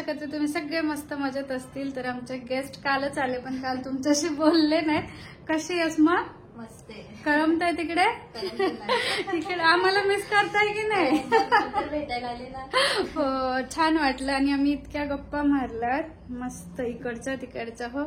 करते तुम्ही सगळे मस्त मजेत असतील. तर आमचे गेस्ट कालच आले पण काल तुमच्याशी बोलले नाहीत. कशी आहेस मग? मस्त आहे. करमताय तिकडे? तिकडे आम्हाला मिस करताय की नाही? भेटायला आले ना. हो छान वाटलं आणि आम्ही इतक्या गप्पा मारल्यात मस्त इकडच्या तिकडच्या. हो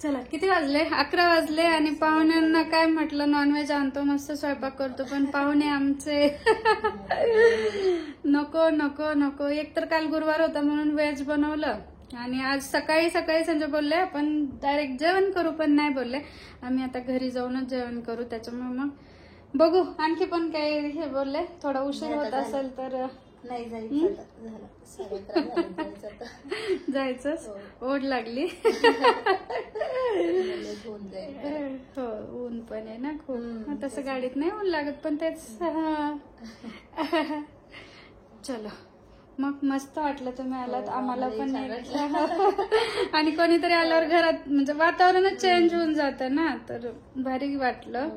चला किती वाजले? 11 वाजले आणि पाहुण्यांना काय म्हटलं नॉनव्हेज आणतो मस्त स्वयंपाक करतो पण पाहुणे आमचे नको नको नको. एक तर काल गुरुवार होता म्हणून व्हेज बनवलं आणि आज सकाळी संजय बोलले आपण डायरेक्ट जेवण करू पण नाही बोलले आम्ही आता घरी जाऊनच जेवण करू. त्याच्यामुळे मग बघू आणखी पण काही हे बोलले थोडा उशीर होत असेल तर नाही जायचं. ओढ लागली. हो ऊन पण आहे ना खूप. तसं गाडीत नाही ऊन लागत पण तेच. चलो मग मस्त वाटलं तुम्ही आलात आम्हाला पण. आणि कोणीतरी आल्यावर घरात म्हणजे वातावरणच चेंज होऊन जातं ना तर भारी वाटलं.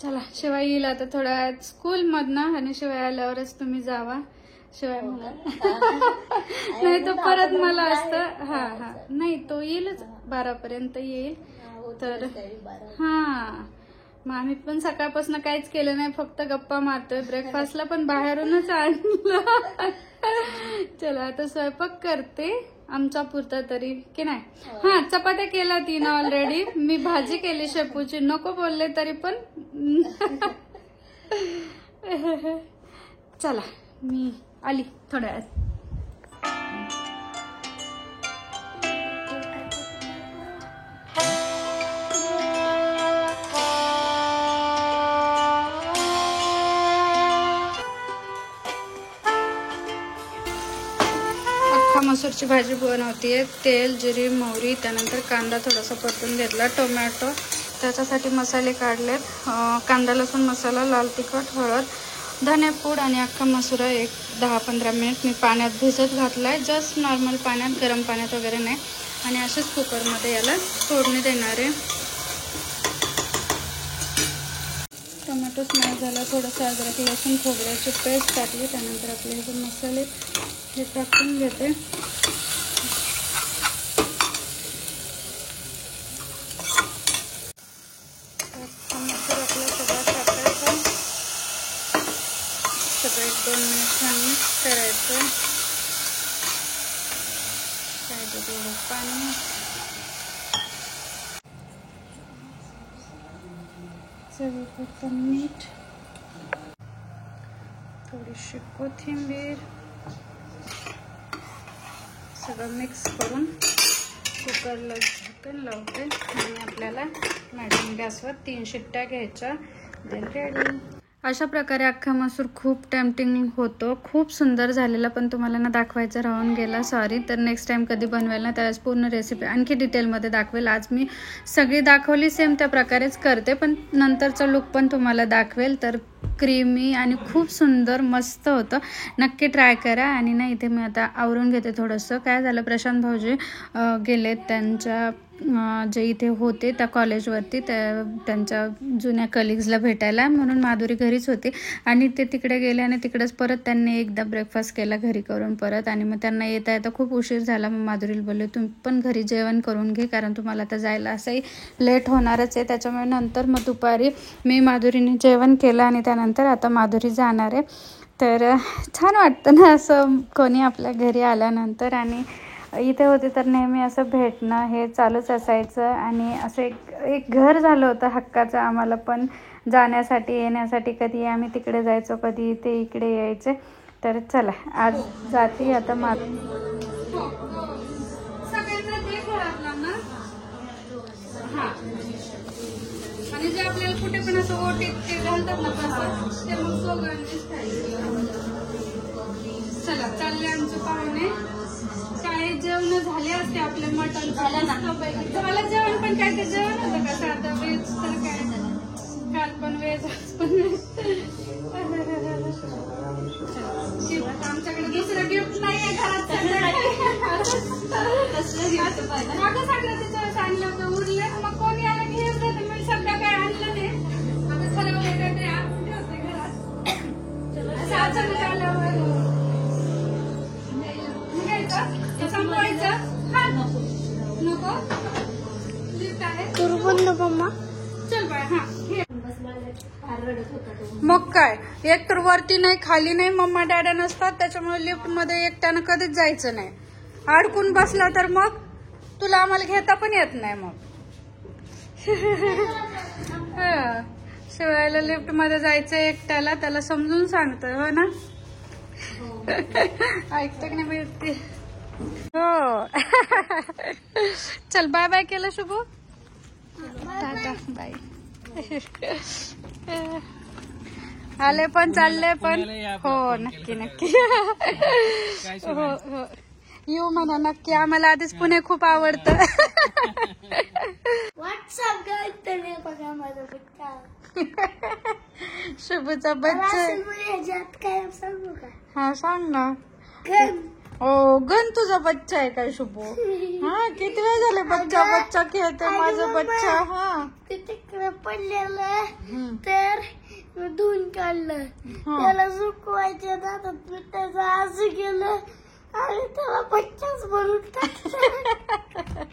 चला शिवाय येईल आता थोडा स्कूल मधनं आणि शिवाय आल्यावरच तुम्ही जावा. शिवाय मला नाही तो परत मला असतं. हा हा नाही तो येईलच 12 पर्यंत येईल. तर हा मग आम्ही पण सकाळपासून काहीच केलं नाही फक्त गप्पा मारतोय. ब्रेकफास्टला पण बाहेरूनच आणलं. चला आता स्वयंपाक करते आमच्या पुरता तरी की नाही. हा चपात्या केल्या 3 ऑलरेडी. मी भाजी केली शेपूची नको बोलले तरी पण. चला मी आली थोड्या वेळात. मसूरची भाजी बनवतीये. तेल जिरी मोहरी त्यानंतर कांदा थोडासा परतून घेतला. टोमॅटो त्याच्यासाठी मसाले काढलेत. कांदा लसूण मसाला लाल तिखट हळद धनेपूड आणि अख्खा मसुरा एक 10-15 मिनिट मी पाण्यात भिजत घातलाय. जस्ट नॉर्मल पाण्यात गरम पाण्यात वगैरे नाही. आणि असेच कुकरमध्ये याला फोडणी देणार आहे. टोमॅटो स्मॅश झाला. थोडंसं अद्रक लसूण खोबऱ्याची पेस्ट टाकली. त्यानंतर आपले हे मसाले हे टाकून घेते. मसूर आपला सगळा टाकायचा. सगळं 1-2 मिनिट छान मिक्स करायचं. थोडं पाणी चवीपुरतं मीठ थोडीशी कोथिंबीर सगळं मिक्स करून कुकरला झाकण लावते आणि आपल्याला मॅडियम गॅसवर 3 शिट्ट्या घ्यायच्या. रेडी. अशा प्रकारे अख्खा मसूर खूप टेम्पटिंग होतो. खूप सुंदर झालेला पण तुम्हाला ना दाखवायचं राहून गेला सॉरी. तर नेक्स्ट टाइम कधी बनवेल ना त्यावेळेस पूर्ण रेसिपी आणखी डिटेलमध्ये दाखवेल. आज मी सगळी दाखवली सेम त्या प्रकारेच करते पण नंतरचा लुक पण तुम्हाला दाखवेल. तर क्रीमी आणि खूप सुंदर मस्त होतं. नक्की ट्राय करा. आणि ना इथे मी आता आवरून घेते थोडंसं. काय झालं प्रशांत भाऊजी गेलेत त्यांच्या जे इथे होते त्या कॉलेजवरती त्यांच्या जुन्या कलिग्सला भेटायला म्हणून माधुरी घरीच होती आणि ते तिकडे गेले आणि तिकडेच परत त्यांनी एकदा ब्रेकफास्ट केला घरी करून परत. आणि मग त्यांना येता येता खूप उशीर झाला. मग माधुरीला बोलले तुम्ही पण घरी जेवण करून घे कारण तुम्हाला आता जायला असंही लेट होणारच आहे. त्याच्यामुळे नंतर मग दुपारी मी माधुरीने जेवण केलं आणि त्यानंतर आता माधुरी जाणार आहे. तर छान वाटतं ना असं कोणी आपल्या घरी आल्यानंतर. आणि इथे होते तर नेहमी असं भेटणं हे चालूच असायचं आणि असं एक घर झालं होतं हक्काचं आम्हाला पण जाण्यासाठी येण्यासाठी. कधी आम्ही तिकडे जायचो कधी ते इकडे यायचे. तर चला आज जाती आता आणि जे आपल्याला कुठे पण असं ओटीत ते घालतात ना तसं ते मग सोगंदीच खायचं. चला चालले आमचे पाहुणे. शाळेत जेवण झाले असते आपले मटण झालं ना. मला जेवण पण काय ते जेवण होतं का साधं व्हेज तर काय काल पण व्हेज पण आमच्याकडे दुसरं गिफ्ट नाहीये घरात. मागं सांगलं तिचं सांगलं होतं उरले मग कोणी आलं की हेच देते. मी सध्या काय आणलं नाही आता ठरवलं काहीतरी आणून ठेवते घरात. असं अचानक आल्यावर लिफ्ट आहे. करू बंद मम्मा. चल बाय. हा घे. फार रडत होता तो. मग काय, एक तर वरती नाही खाली नाही, मम्मा डॅडा नसतात, त्याच्यामुळे लिफ्ट मध्ये एकट्यानं कधीच जायचं नाही. अडकून बसला तर मग तुला आम्हाला घेता पण येत नाही मग. शिवायला लिफ्ट मध्ये जायचं एकट्याला, त्याला समजून सांगतोय हो ना. ऐकतो की नाही भेटते. हो. चल बाय बाय केलं शुभू. Tata bye. आले पण चालले पण. हो नक्की नक्की. हो हो येऊ म्हणा नक्की. आम्हाला आधीच पुणे खूप आवडतं. व्हॉट्सअप करते बघा माझा बच्चा. शुभूचा बच्चा. ह्याच्यात काय सांगू का? हा सांग ना. गण. ओ गण तुझा बच्चा आहे काय शुभू? हा किती वेळ झाले बच्चा बच्चा खेळते माझा बच्चा. हा ते तिकडे पडलेलं तर धुवून काढलं. त्याला सुकवायच्या दातात मी त्याचं असं केलं आणि त्याला बच्चाच बनवून टाकलं.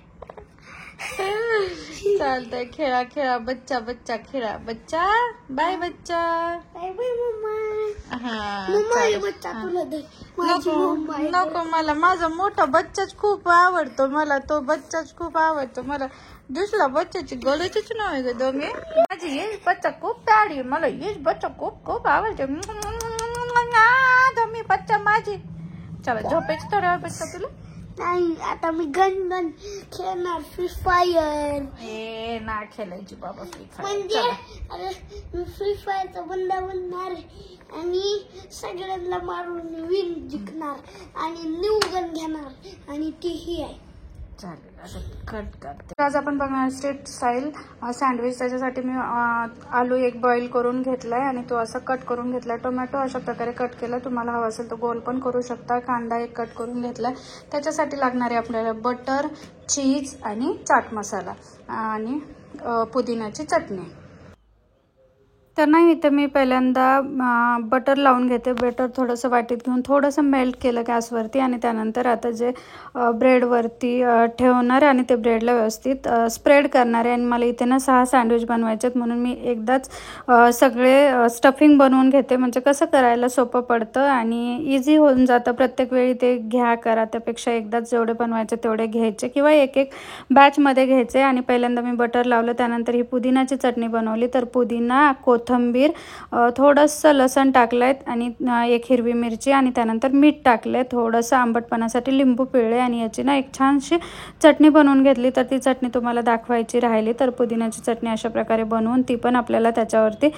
चालतंय खेळा खेळा बच्चा बच्चा खेळा. बच्चा बाय बच्चा. Bye bye mama. हा मम्मा हे चालेल. बच्चा तुला दे. माझी नको मम्मा आहे. नको मला माझा मोठा बच्चाच खूप आवडतो. मला तो बच्चाच खूप आवडतो. मला दुसरा बच्चाची गळ्याचीच नाव आहे ग दोघे. माझी येच बच्चा खूप प्यारी. मला येच बच्चा खूप खूप आवडते. मी बच्चा माझी. चला झोपायचं थोड्या वेळ बच्चा तुला. नाही आता मी गण गण खेळणार फ्री फायर. ए ना खेळायची बाबा फ्री म्हणजे अरे मी फ्री फायरचा बंदा बनणार आणि सगळ्यांना मारून विन जिंकणार आणि न्यू गन घेणार आणि ती ही आहे. चालेल आता कट करते. आज आपण बघणार स्ट्रीट स्टाईल सँडविच. त्याच्यासाठी मी आलू एक बॉईल करून घेतलाय आणि तो असा कट करून घेतलाय. टोमॅटो अशा प्रकारे कट केला. तुम्हाला हवा असेल तर गोल पण करू शकता. कांदा एक कट करून घेतलाय. त्याच्यासाठी लागणारे आपल्याला बटर, चीज आणि चाट मसाला आणि पुदिन्याची चटणी. तर नाही इथं मी पहिल्यांदा बटर लावून घेते. बटर थोडंसं वाटीत घेऊन थोडंसं मेल्ट केलं गॅसवरती आणि त्यानंतर आता जे ब्रेडवरती ठेवणार आणि ते ब्रेडला व्यवस्थित स्प्रेड करणार आहे. आणि मला इथे ना 6 सँडविच बनवायचे आहेत म्हणून मी एकदाच सगळे स्टफिंग बनवून घेते. म्हणजे कसं करायला सोपं पडतं आणि इझी होऊन जातं. प्रत्येक वेळी ते घ्या करा त्यापेक्षा एकदाच जेवढे बनवायचे तेवढे घ्यायचे किंवा एक एक बॅचमध्ये घ्यायचे. आणि पहिल्यांदा मी बटर लावलं. त्यानंतर ही पुदिनाची चटणी बनवली. तर पुदिना, कोथिंबीर, थोडंसं लसण टाकलेत आणि एक हिरवी मिरची आणि त्यानंतर मीठ टाकले. थोडंसं आंबटपणासाठी लिंबू पिळले आणि याची ना एक छानशी चटणी बनवून घेतली. तर ती चटणी तुम्हाला दाखवायची राहिली. तर पुदिन्याची चटणी अशा प्रकारे बनवून ती पण आपल्याला त्याच्यावरती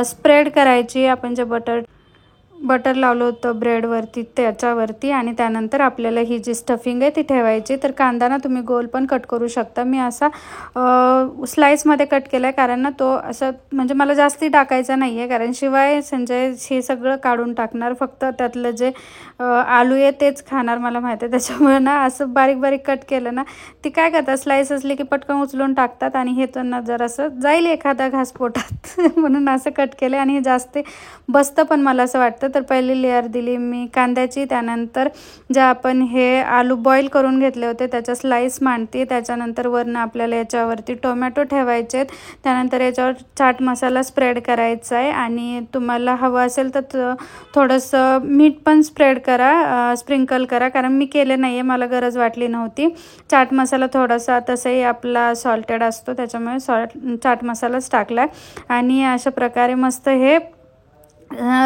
स्प्रेड करायची. आपण जे बटर लावलं होतं ब्रेडवरती त्याच्यावरती आणि त्यानंतर आपल्याला ही जी स्टफिंग आहे ती ठेवायची. तर कांदा ना तुम्ही गोल पण कट करू शकता. मी असा स्लाइसमध्ये कट केला आहे कारण ना तो असं म्हणजे मला जास्ती टाकायचा नाही आहे कारण शिवाय संजय हे सगळं काढून टाकणार. फक्त त्यातलं जे आलू आहे तेच खाणार मला माहिती आहे. त्याच्यामुळे ना असं बारीक बारीक कट केलं ना ती काय करतात स्लाइस असली की पटकन उचलून टाकतात आणि हे त्यांना जर असं जाईल एखादा घास पोटात म्हणून असं कट केलं आणि हे जास्त बसतं पण मला असं वाटतं. तर पहिली लेअर दिली मी कांद्याची. त्यानंतर ज्या आपण हे आलू बॉईल करून घेतले होते त्याच्या स्लाइस मांडते. त्याच्यानंतर वरनं आपल्याला याच्यावरती टोमॅटो ठेवायचे आहेत. त्यानंतर याच्यावर चाट मसाला स्प्रेड करायचा आहे आणि तुम्हाला हवं असेल तर थोडंसं मीठ पण स्प्रेड करा, स्प्रिंकल करा कारण मी केले नाही आहे, मला गरज वाटली नव्हती. चाट मसाला थोडासा तसंही आपला सॉल्टेड असतो त्याच्यामुळे चाट मसालाच टाकला आणि अशा प्रकारे मस्त हे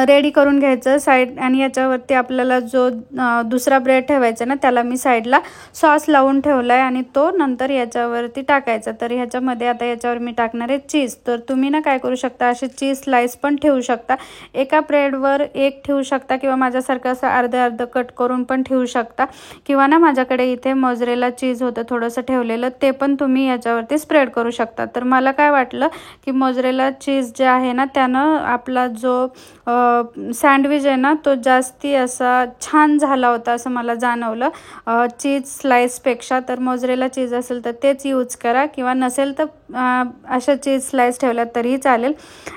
रेडी करून घ्यायचं साईड. आणि याच्यावरती आपल्याला जो दुसरा ब्रेड ठेवायचा ना त्याला मी साईडला सॉस लावून ठेवला आहे आणि तो नंतर याच्यावरती टाकायचा. तर ह्याच्यामध्ये आता याच्यावर मी टाकणार आहे चीज. तर तुम्ही ना काय करू शकता असे चीज स्लाइस पण ठेवू शकता. एका ब्रेडवर एक ठेवू शकता किंवा माझ्यासारखं असं अर्ध कट करून पण ठेवू शकता किंवा ना माझ्याकडे इथे मोझरेला चीज होतं थोडंसं ठेवलेलं ते पण तुम्ही याच्यावरती स्प्रेड करू शकता. तर मला काय वाटलं की मोझरेला चीज जे आहे ना त्यानं आपला जो सँडविच आहे ना तो जास्ती असा छान झाला होता असं मला जाणवलं चीज स्लाइसपेक्षा. तर मोझरेला चीज असेल तर तेच यूज करा किंवा नसेल तर अशा चीज स्लाइस ठेवल्या तरीही चालेल.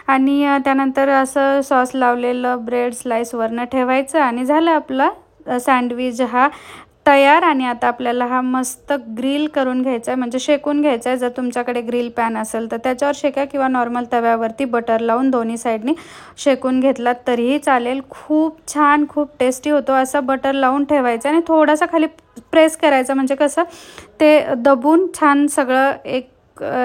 आणि त्यानंतर असं सॉस लावलेलं ब्रेड स्लाइस वरनं ठेवायचं आणि झालं आपला सँडविच हा तयार. आणि आता आपल्याला हा मस्त ग्रिल करून घ्यायचा आहे, म्हणजे शेकून घ्यायचा आहे. जर तुमच्याकडे ग्रिल पॅन असेल तर त्याच्यावर शेका, किंवा नॉर्मल तव्यावरती बटर लावून दोन्ही साईडनी शेकून घेतलात तरीही चालेल. खूप छान, खूप टेस्टी होतो. असा बटर लावून ठेवायचा आणि थोडासा खाली प्रेस करायचा, म्हणजे कसं ते दबून छान सगळं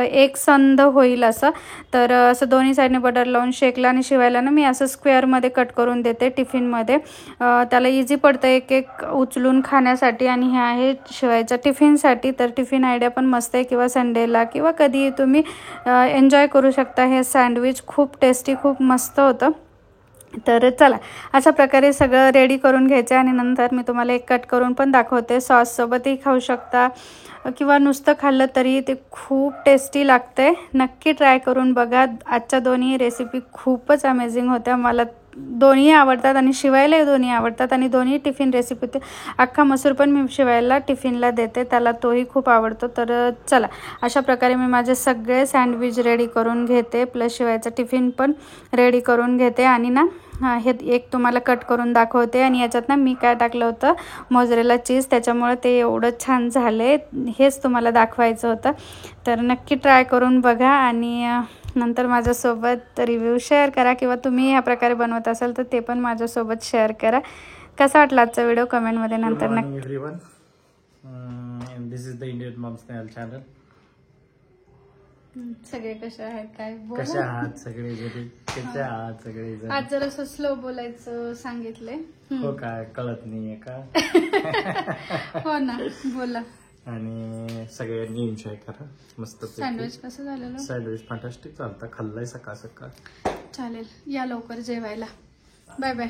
एक संध होईल असं. तर असं दोन्ही साईडने बटर लावून शेकला आणि शिवायला ना मी असं स्क्वेअरमध्ये कट करून देते टिफिनमध्ये. त्याला इझी पडतं एक एक उचलून खाण्यासाठी. आणि हे आहे शिवायचा टिफिनसाठी. तर टिफिन आयडिया पण मस्त आहे, किंवा संडेला किंवा कधी तुम्ही एन्जॉय करू शकता. हे सँडविच खूप टेस्टी, खूप मस्त होतं. तर चला, अशा प्रकारे सगळं रेडी करून घ्यायचं आणि नंतर मी तुम्हाला एक कट करून पण दाखवते. सॉससोबतही खाऊ शकता किंवा नुसतं खाल्लं तरी ते खूप टेस्टी लागते. नक्की ट्राय करून बघा. आजच्या दोन्ही रेसिपी खूपच अमेझिंग होत्या. मला दोन्ही आवडतात आणि शिवायलाही दोन्ही आवडतात. आणि दोन्ही टिफिन रेसिपी ते अख्खा मसूर पण मी शिवायला टिफिनला देते, त्याला तोही खूप आवडतो. तर चला, अशा प्रकारे मी माझे सगळे सँडविच रेडी करून घेते, प्लस शिवायचा टिफिन पण रेडी करून घेते. आणि ना हे एक तुम्हाला कट करून दाखवते. आणि याच्यात ना मी काय टाकलं होतं, मोझरेला चीज, त्याच्यामुळे ते एवढं छान झाले. हेच तुम्हाला दाखवायचं होतं. तर नक्की ट्राय करून बघा आणि नंतर माझ्यासोबत रिव्ह्यू शेअर करा, किंवा तुम्ही ह्या प्रकारे बनवत असाल तर ते पण माझ्यासोबत शेअर करा. कसा वाटला आजचा व्हिडिओ कमेंटमध्ये नंतर नक्की. Everyone, this is the Indian Maugham Snehal channel. सगळे कसे आहेत, काय कसे आहात सगळे जरी, कसे आहात सगळे जण? आज जरा स्लो बोलायचं सांगितले. हो, काय कळत नाहीये का? हो ना, बोला. आणि सगळ्यांनी एन्जॉय करा. मस्त सँडविच कसं झालेलं? सँडविच फॅन्टॅस्टिक चालतं. खाल्लंय सकाळ सकाळ. चालेल, या लवकर जेवायला. Bye bye.